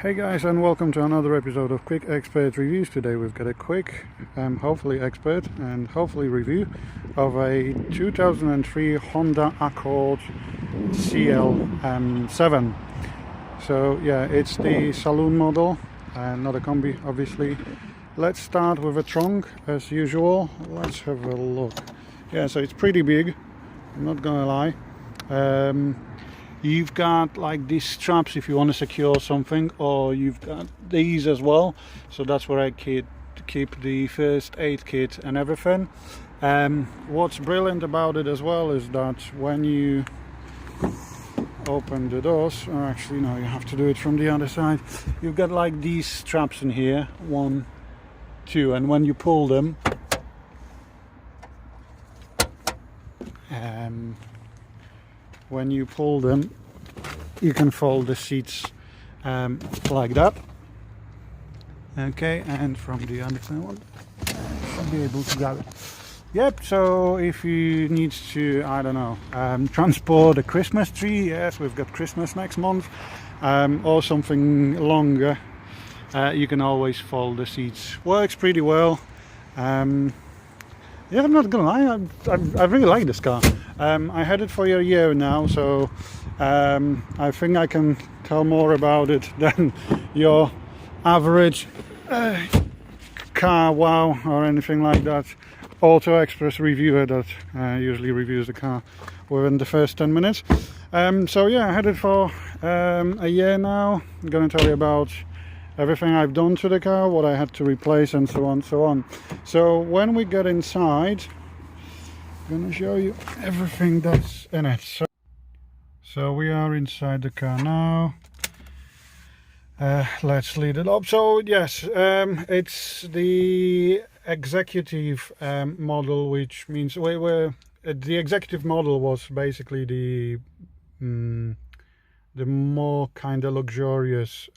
Hey guys, and welcome to another episode of Quick Expert Reviews. Today we've got a quick, hopefully expert and hopefully review of a 2003 Honda Accord CL7. So yeah, it's the saloon model and not a combi, obviously. Let's start with a trunk as usual. Let's have a look. Yeah, so it's pretty big, I'm not gonna lie. You've got like these straps if you want to secure something, or you've got these as well, so that's where I keep the first aid kit and everything. What's brilliant about it as well is that when you open the doors, or actually no, you have to do it from the other side, you've got like these straps in here, 1, 2, and when you pull them, you can fold the seats like that. Okay, and from the other side, I'll be able to grab it. Yep, so if you need to, I don't know, transport a Christmas tree, yes, we've got Christmas next month, or something longer, you can always fold the seats. Works pretty well. Yeah, I'm not gonna lie, I really like this car. I had it for a year now, so I think I can tell more about it than your average car wow or anything like that. Auto Express reviewer that usually reviews the car within the first 10 minutes. So yeah, I had it for a year now. I'm gonna tell you about everything I've done to the car, what I had to replace, and so on, so on. So when we get inside, I'm going to show you everything that's in it. So we are inside the car now. Let's lead it up. So yes, it's the executive model, which means the executive model was basically the more kind of luxurious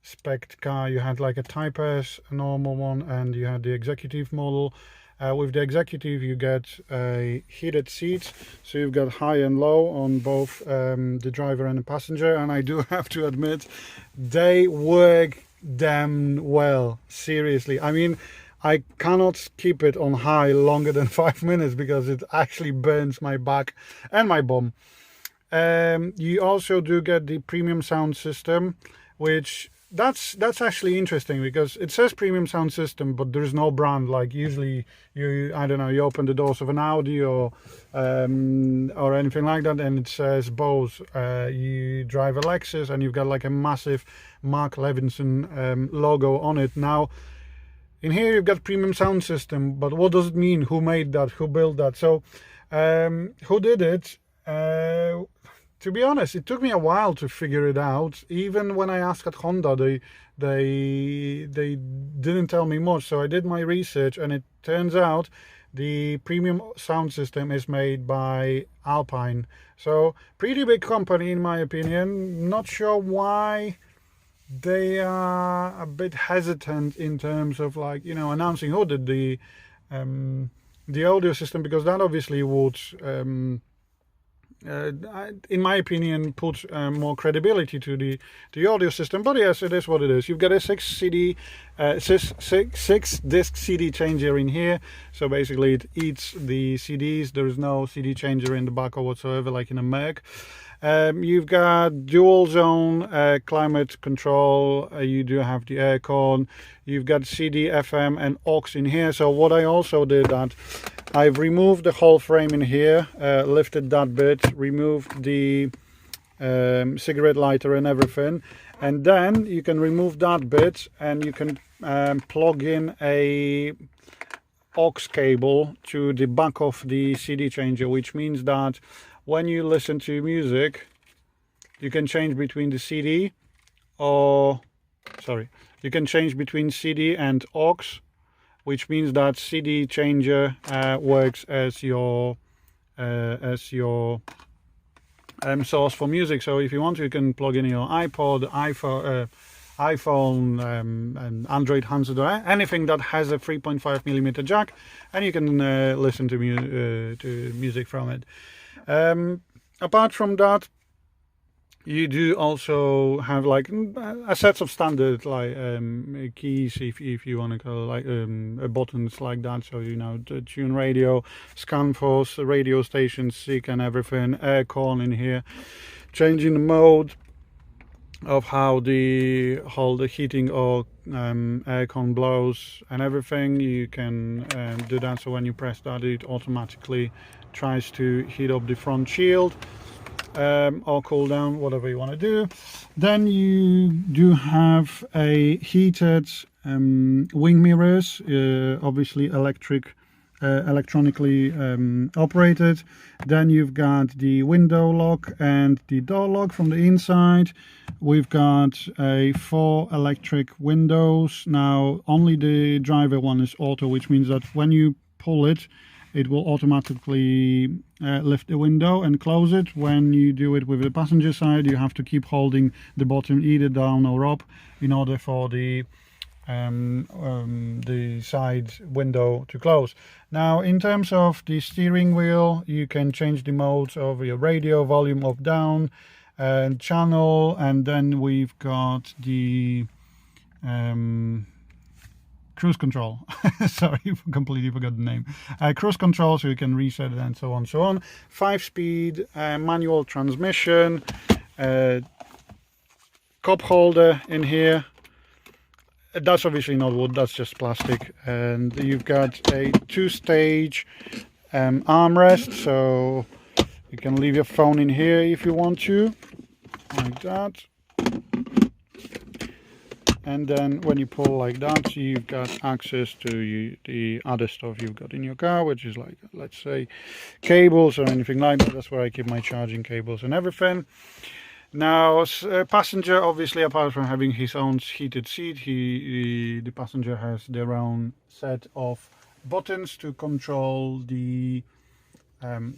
spec car. You had like a Type S, a normal one, and you had the executive model. With the executive you get heated seats, so you've got high and low on both the driver and the passenger, and I do have to admit they work damn well, seriously. I mean, I cannot keep it on high longer than 5 minutes because it actually burns my back and my bum. You also do get the premium sound system, which that's actually interesting because it says premium sound system, but there's no brand. Like usually I don't know, you open the doors of an Audi or anything like that and it says Bose. You drive a Lexus and you've got like a massive Mark Levinson logo on it. Now in here you've got premium sound system, but what does it mean? Who made that? Who built that? So who did it? To be honest, it took me a while to figure it out. Even when I asked at Honda, they didn't tell me much. So I did my research, and it turns out the premium sound system is made by Alpine. So pretty big company in my opinion. Not sure why they are a bit hesitant in terms of, like, you know, announcing who did the audio system, because that obviously would in my opinion put more credibility to the audio system. But yes, it is what it is. You've got a 6 disc CD changer in here, so basically it eats the CDs. There is no CD changer in the back or whatsoever like in a Merc. You've got dual zone climate control. You do have the aircon. You've got CD, FM and aux in here. So what I also did, that I've removed the whole frame in here, lifted that bit, removed the cigarette lighter and everything, and then you can remove that bit and you can plug in a aux cable to the back of the CD changer, which means that when you listen to music you can change between the CD you can change between CD and aux, which means that CD changer works as your source for music. So if you want to, you can plug in your iPod, iPhone, and Android handset, or anything that has a 3.5mm jack, and you can listen to music from it. Apart from that, You do also have like a set of standard like keys if you want to go like buttons like that, so you know the tune radio, scan force, radio station, SIG and everything, aircon in here, changing the mode of how the heating or aircon blows and everything. You can do that, so when you press that it automatically tries to heat up the front shield or cool down, whatever you want to do. Then you do have a heated wing mirrors, obviously electronically operated. Then you've got the window lock and the door lock from the inside. We've got 4 electric windows. Now only the driver one is auto, which means that when you pull it, it will automatically lift the window and close it. When you do it with the passenger side, you have to keep holding the bottom either down or up in order for the side window to close. Now in terms of the steering wheel, you can change the modes of your radio, volume up, down, and channel. And then we've got the cruise control. Sorry, completely forgot the name. Cruise control, so you can reset it and so on, so on. 5-speed manual transmission, cup holder in here. That's obviously not wood, that's just plastic. And you've got a 2-stage armrest, so you can leave your phone in here if you want to, like that. And then when you pull like that, you've got access to the other stuff you've got in your car, which is like, let's say, cables or anything like that. That's where I keep my charging cables and everything. Now, passenger, obviously, apart from having his own heated seat, the passenger has their own set of buttons to control the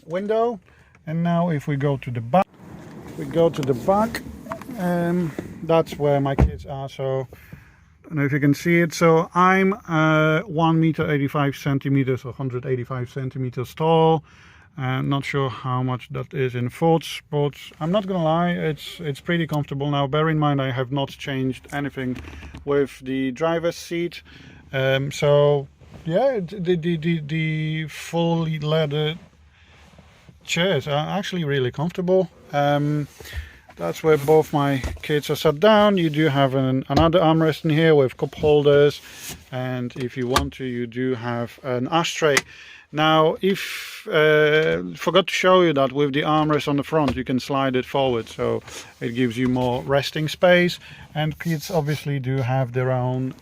window. And now if we go to the back, that's where my kids are. So I don't know if you can see it. So I'm 1 meter 85 centimeters or 185 centimeters tall. Not sure how much that is in foot, but I'm not gonna lie, it's pretty comfortable. Now bear in mind I have not changed anything with the driver's seat, so yeah, the fully leather chairs are actually really comfortable. That's where both my kids are sat down. You do have another armrest in here with cup holders, and if you want to, you do have an ashtray. Now, if forgot to show you that with the armrest on the front, you can slide it forward, so it gives you more resting space. And kids obviously do have their own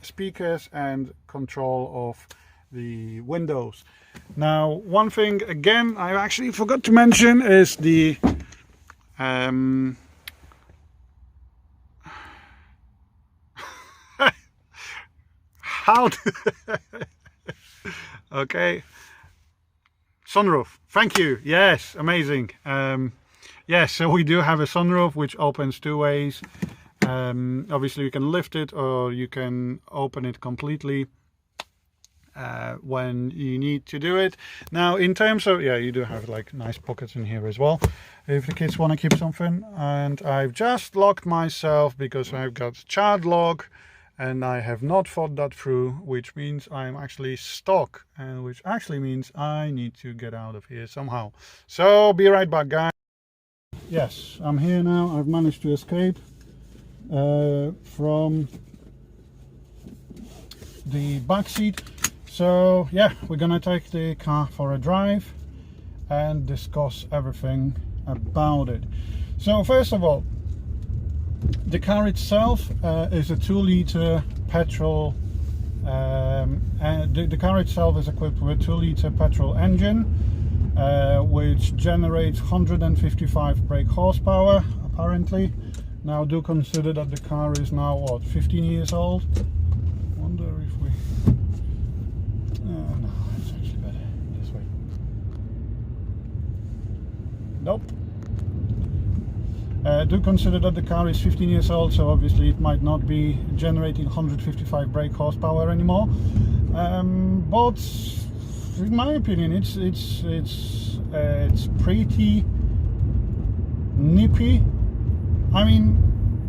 speakers and control of the windows. Now, one thing again I actually forgot to mention is the how to okay, sunroof. Thank you. Yes, amazing. Yes, so we do have a sunroof which opens 2 ways. Obviously you can lift it or you can open it completely when you need to do it. Now in terms of, yeah, you do have like nice pockets in here as well if the kids want to keep something. And I've just locked myself because I've got child lock and I have not thought that through, which means I'm actually stuck, and which actually means I need to get out of here somehow. So be right back, guys. Yes, I'm here now. I've managed to escape from the back seat. So yeah, we're gonna take the car for a drive and discuss everything about it. So first of all, the car itself is a 2-liter petrol, and the car itself is equipped with a 2-liter petrol engine, which generates 155 brake horsepower apparently. Now do consider that the car is now what, 15 years old. Wonder if we no, it's actually better this way. Nope. Do consider that the car is 15 years old, so obviously it might not be generating 155 brake horsepower anymore. But in my opinion, it's pretty nippy. I mean,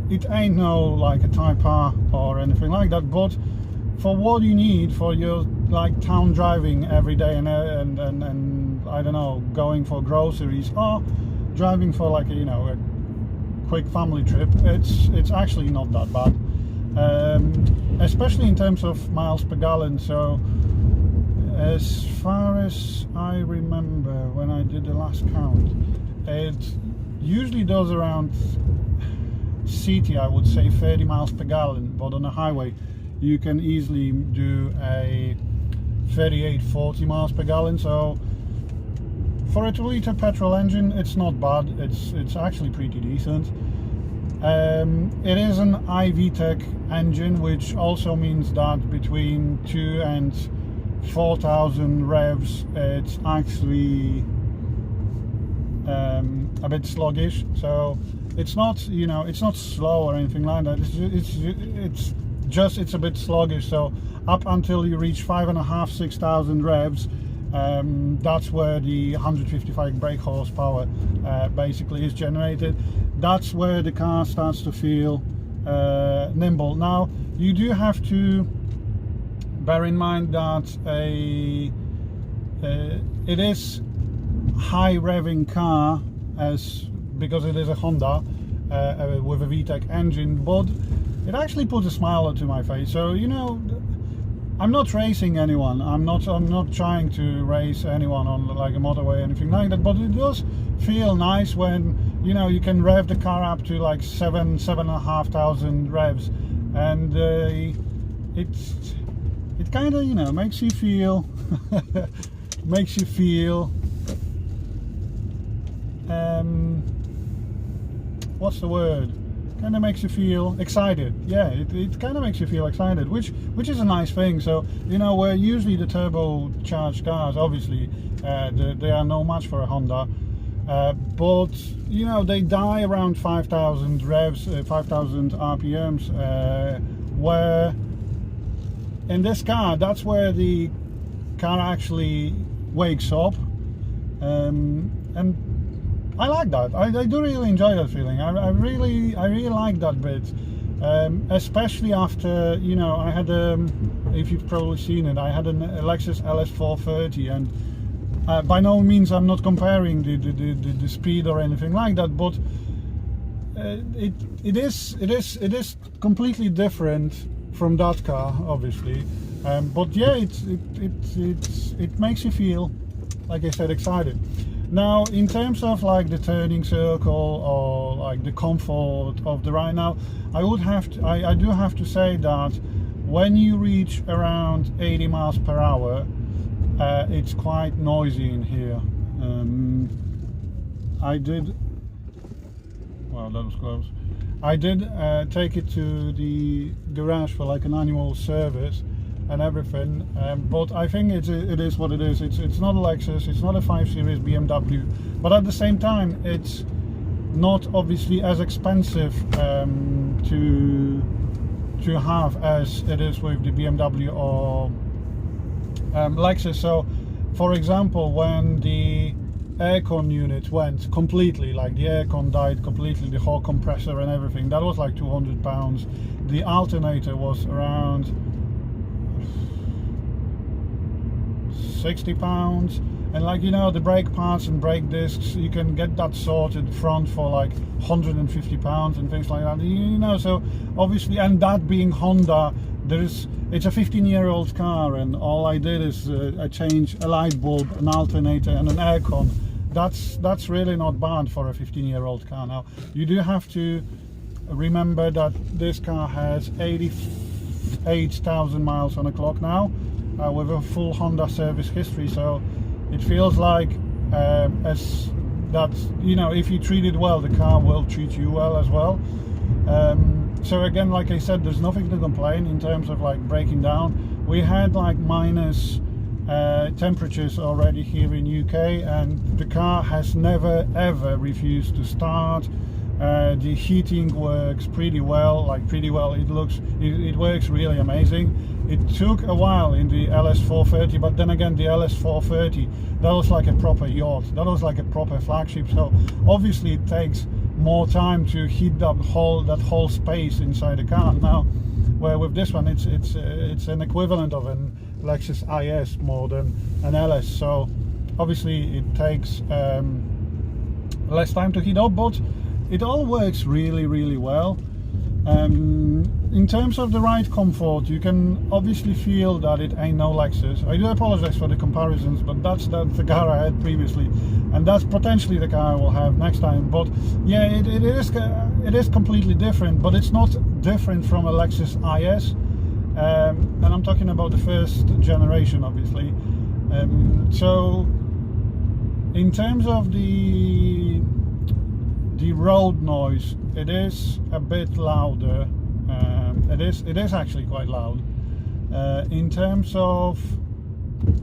it ain't no like a Type R or anything like that, but for what you need for your like town driving every day and I don't know, going for groceries or driving for like a quick family trip, it's actually not that bad, especially in terms of miles per gallon. So as far as I remember, when I did the last count, it usually does around city, I would say 30 miles per gallon, but on a highway you can easily do a 38-40 miles per gallon. So for a 2-liter petrol engine, it's not bad. It's actually pretty decent. It is an iVTEC engine, which also means that between 2 and 4,000 revs, it's actually a bit sluggish. So it's not, it's not slow or anything like that. It's a bit sluggish. So up until you reach 5,500–6,000 revs, that's where the 155 brake horsepower basically is generated. That's where the car starts to feel nimble. Now you do have to bear in mind that it is high revving car, because it is a Honda with a VTEC engine, but it actually puts a smile to my face. So I'm not racing anyone. I'm not trying to race anyone on like a motorway or anything like that. But it does feel nice when you can rev the car up to like 7,500 revs, and it kind of makes you feel what's the word? Kind of makes you feel excited. Yeah, it kind of makes you feel excited, which is a nice thing. So where usually the turbocharged cars, obviously they are no match for a Honda, but they die around 5,000 revs, 5,000 RPMs, where in this car, that's where the car actually wakes up, and I like that. I do really enjoy that feeling. I really like that bit, especially after I had if you've probably seen it, I had a Lexus LS430, and by no means I'm not comparing the speed or anything like that, but it is completely different from that car, obviously, but yeah, it makes you feel, like I said, excited. Now, in terms of like the turning circle or like the comfort of the ride, now I do have to say that when you reach around 80 miles per hour, it's quite noisy in here. Well, that was close. I did take it to the garage for like an annual service and everything, but I think it is what it is. It's not a Lexus, it's not a 5 Series BMW, but at the same time it's not obviously as expensive to have as it is with the BMW or Lexus. So for example, when the aircon unit went completely, like the aircon died completely, the whole compressor and everything, that was like £200. The alternator was around £60, and like the brake parts and brake discs, you can get that sorted front for like £150 and things like that, so obviously, and that being Honda, it's a 15-year-old car, and all I did is I changed a light bulb, an alternator and an aircon. That's really not bad for a 15-year-old car. Now you do have to remember that this car has 88,000 miles on the clock now, with a full Honda service history, so it feels like if you treat it well, the car will treat you well as well. So again, like I said, there's nothing to complain in terms of like breaking down. We had like minus temperatures already here in UK, and the car has never ever refused to start The heating works pretty well, it works really amazing. It took a while in the LS430, but then again the LS430, that was like a proper yacht, that was like a proper flagship, so obviously it takes more time to heat that whole space inside the car. Now where with this one it's an equivalent of an Lexus IS more than an LS, so obviously it takes less time to heat up, but it all works really well. In terms of the ride comfort, you can obviously feel that it ain't no Lexus. I do apologize for the comparisons, but that's the car I had previously, and that's potentially the car I will have next time. But yeah, it is completely different, but it's not different from a Lexus IS, and I'm talking about the first generation, obviously. So in terms of the road noise, it is a bit louder. It is actually quite loud. In terms of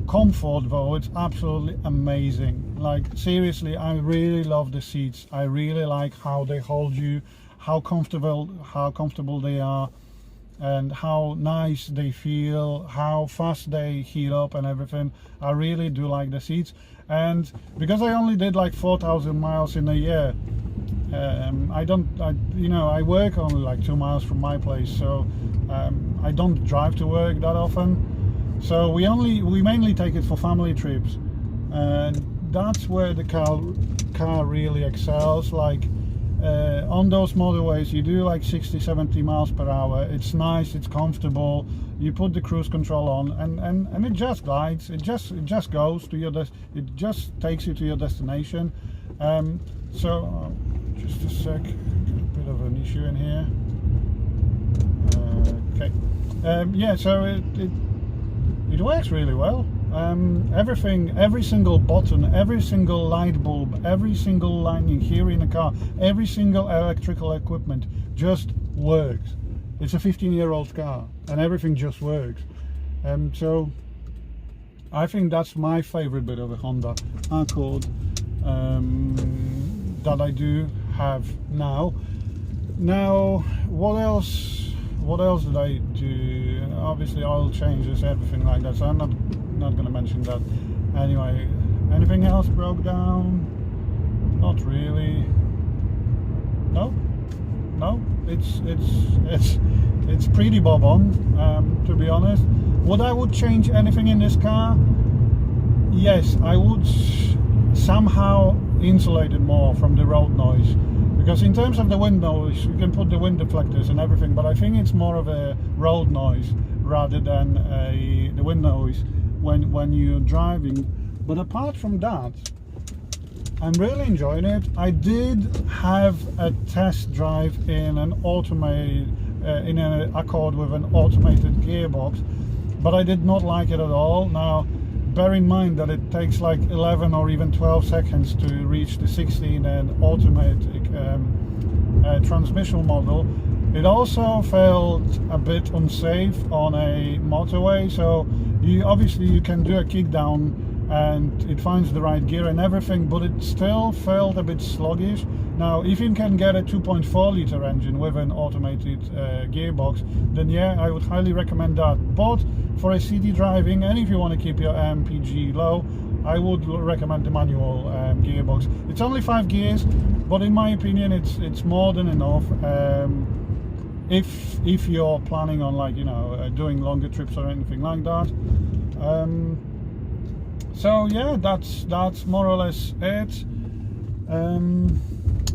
comfort though, it's absolutely amazing. Like seriously, I really love the seats. I really like how they hold you, how comfortable they are, and how nice they feel, how fast they heat up and everything. I really do like the seats, and because I only did like 4,000 miles in a year, I work only like 2 miles from my place, so I don't drive to work that often, so we mainly take it for family trips, and that's where the car really excels. Like on those motorways you do like 60-70 miles per hour. It's nice, it's comfortable, you put the cruise control on and it just glides, it just goes to your it just takes you to your destination. So just a sec, got a bit of an issue in here. Okay, yeah, so it works really well. Everything, every single button, every single light bulb, every single lining here in the car, every single electrical equipment just works. It's a 15-year-old car and everything just works. So I think that's my favorite bit of a Honda Accord that I do have now. Now, what else did I do? Obviously oil changes, everything like that, so I'm not going to mention that. Anyway, anything else broke down? Not really. No, it's pretty bob on, to be honest. Would I change anything in this car? Yes, I would somehow insulate it more from the road noise, because in terms of the wind noise you can put the wind deflectors and everything, but I think it's more of a road noise rather than the wind noise when you're driving. But apart from that, I'm really enjoying it. I did have a test drive in an automated in an Accord with an automated gearbox, but I did not like it at all. Now bear in mind that it takes like 11 or even 12 seconds to reach the 16 and automatic transmission model. It also felt a bit unsafe on a motorway, so you can do a kick down and it finds the right gear and everything, but it still felt a bit sluggish. Now if you can get a 2.4 liter engine with an automated gearbox, then yeah, I would highly recommend that. But for a city driving, and if you want to keep your MPG low, I would recommend the manual gearbox. It's only 5 gears, but in my opinion it's more than enough if you're planning on, like, doing longer trips or anything like that. So yeah, that's more or less it.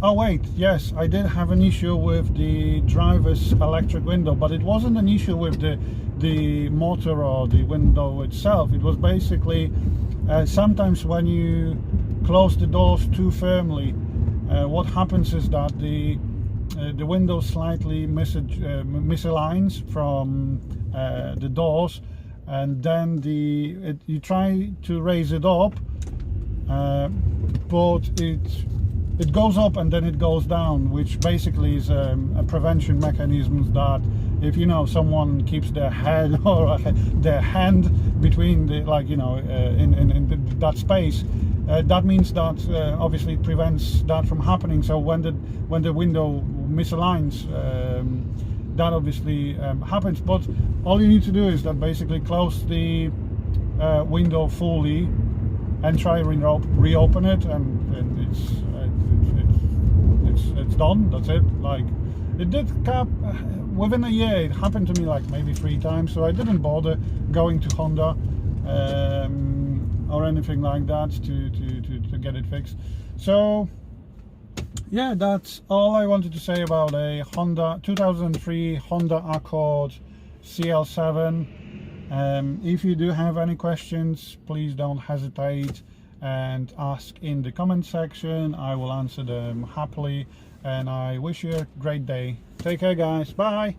Oh wait, yes, I did have an issue with the driver's electric window, but it wasn't an issue with the motor or the window itself. It was basically sometimes when you close the doors too firmly, what happens is that the window slightly misaligns from the doors, and then you try to raise it up, but it goes up and then it goes down, which basically is a prevention mechanism that if someone keeps their head or their hand between the in that space, that means that obviously it prevents that from happening. So when the window misaligns, that obviously happens. But all you need to do is that basically close the window fully and try reopen it, and it's done. That's it. Like, it did within a year. It happened to me like maybe 3 times, so I didn't bother going to Honda or anything like that to get it fixed. So yeah, that's all I wanted to say about a 2003 Honda Accord CL7. If you do have any questions, please don't hesitate and ask in the comment section. I will answer them happily, and I wish you a great day. Take care, guys. Bye.